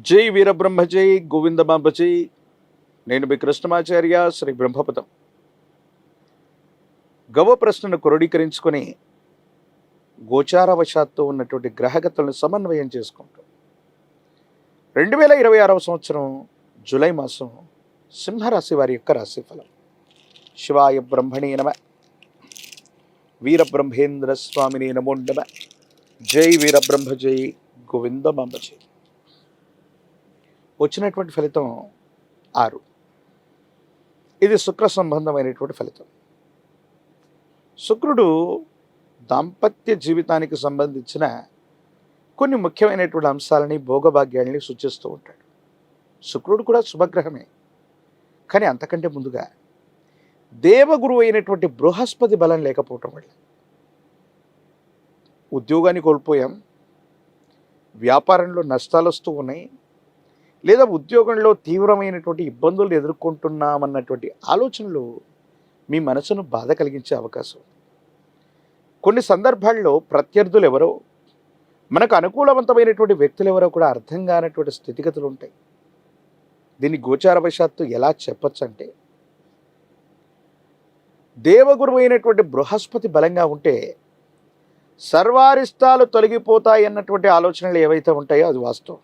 జై వీరబ్రహ్మ జై గోవిందమాంబ జై. నేను మీ కృష్ణమాచార్య శ్రీ బ్రహ్మపదం. గవ ప్రశ్నను క్రోడీకరించుకొని గోచారవశాత్తు ఉన్నటువంటి గ్రహగతులను సమన్వయం చేసుకుంటూ 2026 సంవత్సరం జూలై మాసం సింహరాశి వారి యొక్క రాశిఫలం. శివాయ బ్రహ్మణే నమ. వీరబ్రహ్మేంద్ర స్వామిని నమో నమ. జై వీరబ్రహ్మ జై గోవిందమాంబ జై. వచ్చినటువంటి ఫలితం 6. ఇది శుక్ర సంబంధమైనటువంటి ఫలితం. శుక్రుడు దాంపత్య జీవితానికి సంబంధించిన కొన్ని ముఖ్యమైనటువంటి అంశాలని భోగభాగ్యాలని సూచిస్తూ ఉంటాడు. శుక్రుడు కూడా శుభగ్రహమే. కానీ అంతకంటే ముందుగా దేవగురువు అయినటువంటి బృహస్పతి బలం లేకపోవటం వల్ల ఉద్యోగాన్ని కోల్పోయాం, వ్యాపారంలో నష్టాలు వస్తూ ఉన్నాయి, లేదా ఉద్యోగంలో తీవ్రమైనటువంటి ఇబ్బందులు ఎదుర్కొంటున్నామన్నటువంటి ఆలోచనలు మీ మనసును బాధ కలిగించే అవకాశం. కొన్ని సందర్భాల్లో ప్రత్యర్థులు ఎవరో, మనకు అనుకూలవంతమైనటువంటి వ్యక్తులు ఎవరో కూడా అర్థం కానటువంటి స్థితిగతులు ఉంటాయి. దీన్ని గోచారవశాత్తు ఎలా చెప్పచ్చు అంటే, దేవగురువు అయినటువంటి బృహస్పతి బలంగా ఉంటే సర్వారిష్టాలు తొలగిపోతాయి అన్నటువంటి ఆలోచనలు ఏవైతే ఉంటాయో అది వాస్తవం.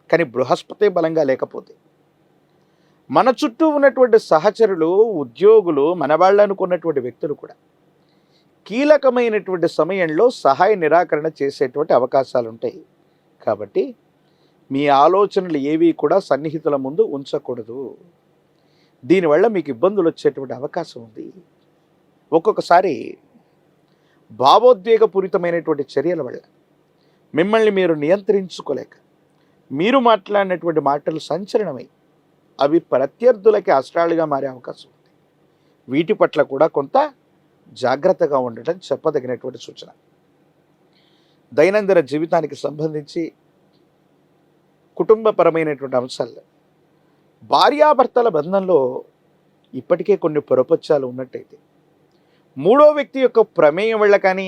కానీ బృహస్పతి బలంగా లేకపోతే మన చుట్టూ ఉన్నటువంటి సహచరులు, ఉద్యోగులు, మన వాళ్ళు అనుకున్నటువంటి వ్యక్తులు కూడా కీలకమైనటువంటి సమయంలో సహాయ నిరాకరణ చేసేటువంటి అవకాశాలు ఉంటాయి. కాబట్టి మీ ఆలోచనలు ఏవి కూడా సన్నిహితుల ముందు ఉంచకూడదు. దీనివల్ల మీకు ఇబ్బందులు వచ్చేటువంటి అవకాశం ఉంది. ఒక్కొక్కసారి భావోద్వేగపూరితమైనటువంటి చర్యల వల్ల మిమ్మల్ని మీరు నియంత్రించుకోలేక మీరు మాట్లాడినటువంటి మాటలు సంచలనమై అవి ప్రత్యర్థులకి అస్త్రాలుగా మారే అవకాశం ఉంది. వీటి పట్ల కూడా కొంత జాగ్రత్తగా ఉండటం చెప్పదగినటువంటి సూచన. దైనందిన జీవితానికి సంబంధించి కుటుంబపరమైనటువంటి అంశాల్లో భార్యాభర్తల బంధంలో ఇప్పటికే కొన్ని పొరపచ్చాలు ఉన్నట్టయితే, మూడో వ్యక్తి యొక్క ప్రమేయం వల్ల కానీ,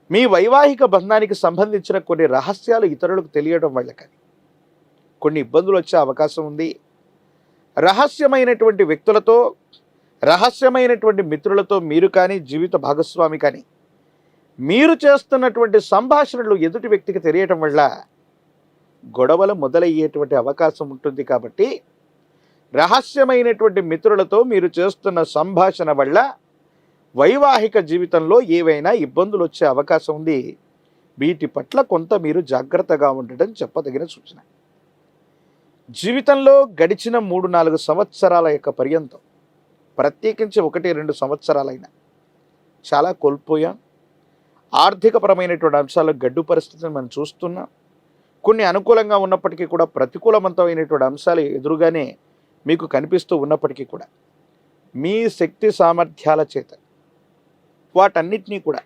మీ వైవాహిక బంధానికి సంబంధించిన కొన్ని రహస్యాలు ఇతరులకు తెలియడం వల్ల కానీ కొన్ని ఇబ్బందులు వచ్చే అవకాశం ఉంది. రహస్యమైనటువంటి వ్యక్తులతో, రహస్యమైనటువంటి మిత్రులతో మీరు కానీ, జీవిత భాగస్వామి కానీ మీరు చేస్తున్నటువంటి సంభాషణలు ఎదుటి వ్యక్తికి తెలియటం వల్ల గొడవలు మొదలయ్యేటువంటి అవకాశం ఉంటుంది. కాబట్టి రహస్యమైనటువంటి మిత్రులతో మీరు చేస్తున్న సంభాషణ వల్ల వైవాహిక జీవితంలో ఏవైనా ఇబ్బందులు వచ్చే అవకాశం ఉంది. వీటి పట్ల కొంత మీరు జాగ్రత్తగా ఉండటం చెప్పదగిన సూచన. జీవితంలో గడిచిన 3-4 సంవత్సరాల యొక్క పర్యంతం, ప్రత్యేకించి 1-2 సంవత్సరాలైనా చాలా కోల్పోయాం. ఆర్థికపరమైనటువంటి అంశాల్లో గడ్డు పరిస్థితిని మనం చూస్తున్నాం. కొన్ని అనుకూలంగా ఉన్నప్పటికీ కూడా ప్రతికూలవంతమైనటువంటి అంశాలు ఎదురుగానే మీకు కనిపిస్తూ ఉన్నప్పటికీ కూడా మీ శక్తి సామర్థ్యాల చేత వాటన్నిటినీ కూడా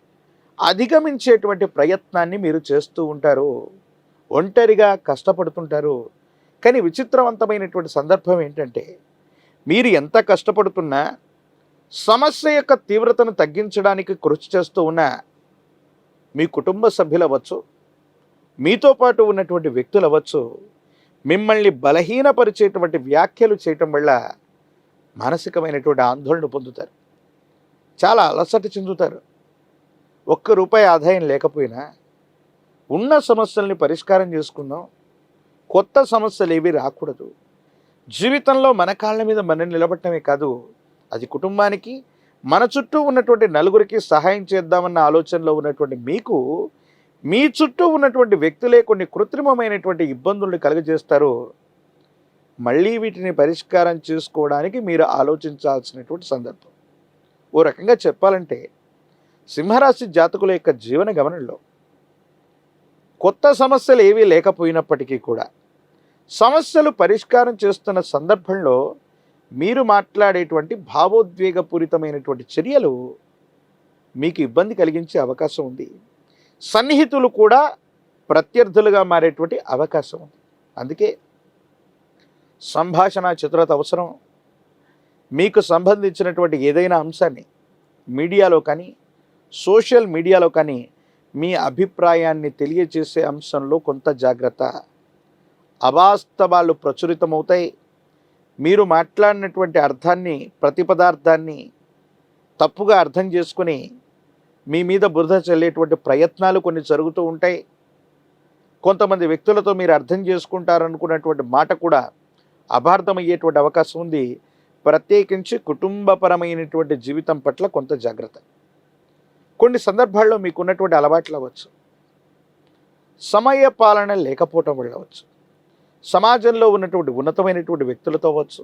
అధిగమించేటువంటి ప్రయత్నాన్ని మీరు చేస్తూ ఉంటారు. ఒంటరిగా కష్టపడుతుంటారు. కానీ విచిత్రవంతమైనటువంటి సందర్భం ఏంటంటే, మీరు ఎంత కష్టపడుతున్నా, సమస్య యొక్క తీవ్రతను తగ్గించడానికి కృషి చేస్తూ ఉన్నా మీ కుటుంబ సభ్యులు అవ్వచ్చు, మీతో పాటు ఉన్నటువంటి వ్యక్తులు అవ్వచ్చు, మిమ్మల్ని బలహీనపరిచేటువంటి వ్యాఖ్యలు చేయటం వల్ల మానసికమైనటువంటి ఆందోళన పొందుతారు. చాలా అలసట చెందుతారు. ₹1 ఆదాయం లేకపోయినా ఉన్న సమస్యల్ని పరిష్కారం చేసుకుందాం, కొత్త సమస్యలు ఏవి రాకూడదు. జీవితంలో మన కాళ్ళ మీద మనం నిలబడటమే కాదు, అది కుటుంబానికి, మన చుట్టూ ఉన్నటువంటి నలుగురికి సహాయం చేద్దామన్న ఆలోచనలో ఉన్నటువంటి మీకు మీ చుట్టూ ఉన్నటువంటి వ్యక్తులే కొన్ని కృత్రిమమైనటువంటి ఇబ్బందుల్ని కలుగజేస్తారు. మళ్ళీ వీటిని పరిష్కారం చేసుకోవడానికి మీరు ఆలోచించాల్సినటువంటి సందర్భం. ఓ రకంగా చెప్పాలంటే, సింహరాశి జాతకుల యొక్క జీవన గమనంలో కొత్త సమస్యలు ఏవీ లేకపోయినప్పటికీ కూడా సమస్యలు పరిష్కారం చేస్తున్న సందర్భంలో మీరు మాట్లాడేటువంటి భావోద్వేగపూరితమైనటువంటి చర్యలు మీకు ఇబ్బంది కలిగించే అవకాశం ఉంది. సన్నిహితులు కూడా ప్రత్యర్థులుగా మారేటువంటి అవకాశం ఉంది. అందుకే సంభాషణ చతురత అవసరం. మీకు సంబంధించినటువంటి ఏదైనా అంశాన్ని మీడియాలో కానీ, సోషల్ మీడియాలో కానీ మీ అభిప్రాయాన్ని తెలియజేసే అంశంలో కొంత జాగ్రత్త. అవాస్తవాలు ప్రచురితమవుతాయి. మీరు మాట్లాడినటువంటి అర్థాన్ని, ప్రతిపదార్థాన్ని తప్పుగా అర్థం చేసుకుని మీ మీద బురద చల్లేటువంటి ప్రయత్నాలు కొన్ని జరుగుతూ ఉంటాయి. కొంతమంది వ్యక్తులతో మీరు అర్థం చేసుకుంటారనుకున్నటువంటి మాట కూడా అపార్థమయ్యేటువంటి అవకాశం ఉంది. ప్రత్యేకించి కుటుంబపరమైనటువంటి జీవితం పట్ల కొంత జాగ్రత్త. కొన్ని సందర్భాల్లో మీకున్నటువంటి అలవాట్లు అవ్వచ్చు, సమయ పాలన లేకపోవటం వల్ల అవ్వచ్చు, సమాజంలో ఉన్నటువంటి ఉన్నతమైనటువంటి వ్యక్తులతో అవ్వచ్చు,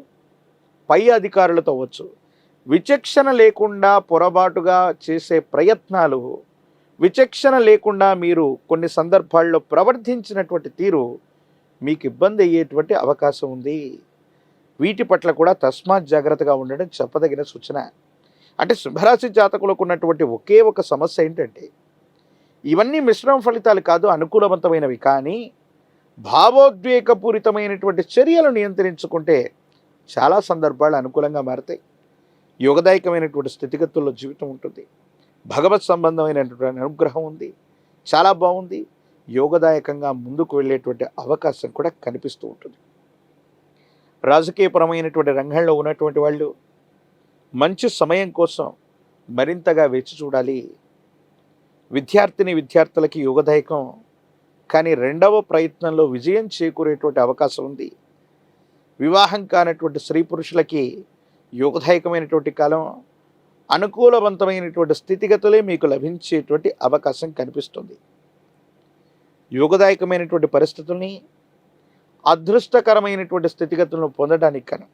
పై అధికారులతో అవ్వచ్చు, విచక్షణ లేకుండా పొరపాటుగా చేసే ప్రయత్నాలు, విచక్షణ లేకుండా మీరు కొన్ని సందర్భాల్లో ప్రవర్తించినటువంటి తీరు మీకు ఇబ్బంది అయ్యేటువంటి అవకాశం ఉంది. వీటి పట్ల కూడా తస్మాత్ జాగ్రత్తగా ఉండడం చెప్పదగిన సూచన. అంటే సింహరాశి జాతకులకు ఉన్నటువంటి ఒకే ఒక సమస్య ఏంటంటే, ఇవన్నీ మిశ్రమ ఫలితాలు కాదు, అనుకూలవంతమైనవి. కానీ భావోద్వేగపూరితమైనటువంటి చర్యలు నియంత్రించుకుంటే చాలా సందర్భాలు అనుకూలంగా మారతాయి. యోగదాయకమైనటువంటి స్థితిగతుల్లో జీవితం ఉంటుంది. భగవత్ సంబంధమైనటువంటి అనుగ్రహం ఉంది. చాలా బాగుంది. యోగదాయకంగా ముందుకు వెళ్ళేటువంటి అవకాశం కూడా కనిపిస్తూ ఉంటుంది. రాజకీయపరమైనటువంటి రంగంలో ఉన్నటువంటి వాళ్ళు మంచి సమయం కోసం మరింతగా వేచి చూడాలి. విద్యార్థులకి యోగదాయకం, కానీ రెండవ ప్రయత్నంలో విజయం చేకూరేటువంటి అవకాశం ఉంది. వివాహం కానటువంటి స్త్రీ పురుషులకి యోగదాయకమైనటువంటి కాలం, అనుకూలవంతమైనటువంటి స్థితిగతులే మీకు లభించేటువంటి అవకాశం కనిపిస్తుంది. యోగదాయకమైనటువంటి పరిస్థితుల్ని, అదృష్టకరమైనటువంటి స్థితిగతులను పొందడానికి కానీ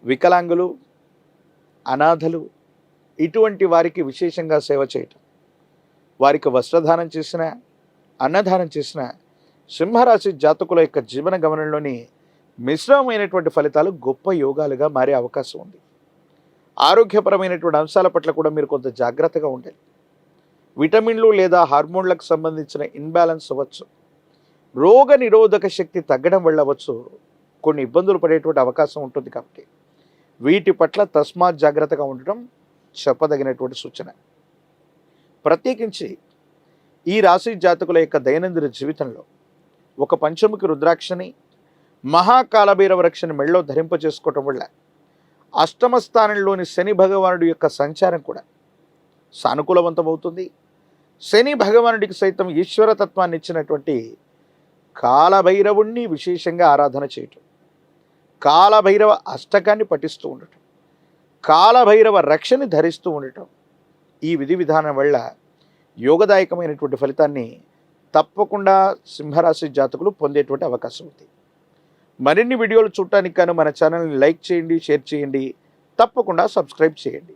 వికలాంగులు, అనాథలు ఇటువంటి వారికి విశేషంగా సేవ చేయటం, వారికి వస్త్రదానం చేసిన, అన్నదానం చేసిన సింహరాశి జాతకుల యొక్క జీవన గమనంలోని మిశ్రమమైనటువంటి ఫలితాలు గొప్ప యోగాలుగా మారే అవకాశం ఉంది. ఆరోగ్యపరమైనటువంటి అంశాల పట్ల కూడా మీరు కొంత జాగ్రత్తగా ఉండాలి. విటమిన్లు లేదా హార్మోన్లకు సంబంధించిన ఇన్బ్యాలెన్స్ అవ్వచ్చు, రోగ నిరోధక శక్తి తగ్గడం వల్ల అవ్వచ్చు, కొన్ని ఇబ్బందులు పడేటువంటి అవకాశం ఉంటుంది. కాబట్టి వీటి పట్ల తస్మాత్ జాగ్రత్తగా ఉండటం చెప్పదగినటువంటి సూచన. ప్రత్యేకించి ఈ రాశి జాతకుల యొక్క దైనందిన జీవితంలో ఒక పంచముఖి రుద్రాక్షని, మహాకాలభైరవ రక్షని మెళ్ళలో ధరింపజేసుకోవటం వల్ల అష్టమ స్థానంలోని శని భగవానుడి యొక్క సంచారం కూడా సానుకూలవంతమవుతుంది. శని భగవానుడికి సైతం ఈశ్వరతత్వాన్ని ఇచ్చినటువంటి కాలభైరవుణ్ణి విశేషంగా ఆరాధన చేయటం, కాలభైరవ అష్టకాన్ని పఠిస్తూ ఉండటం, కాలభైరవ రక్షని ధరిస్తూ ఉండటం, ఈ విధి విధానం వల్ల యోగదాయకమైనటువంటి ఫలితాన్ని తప్పకుండా సింహరాశి జాతకులు పొందేటువంటి అవకాశం ఉంది. మరిన్ని వీడియోలు చూడటానికి కానీ మన ఛానల్ని లైక్ చేయండి, షేర్ చేయండి, తప్పకుండా సబ్స్క్రైబ్ చేయండి.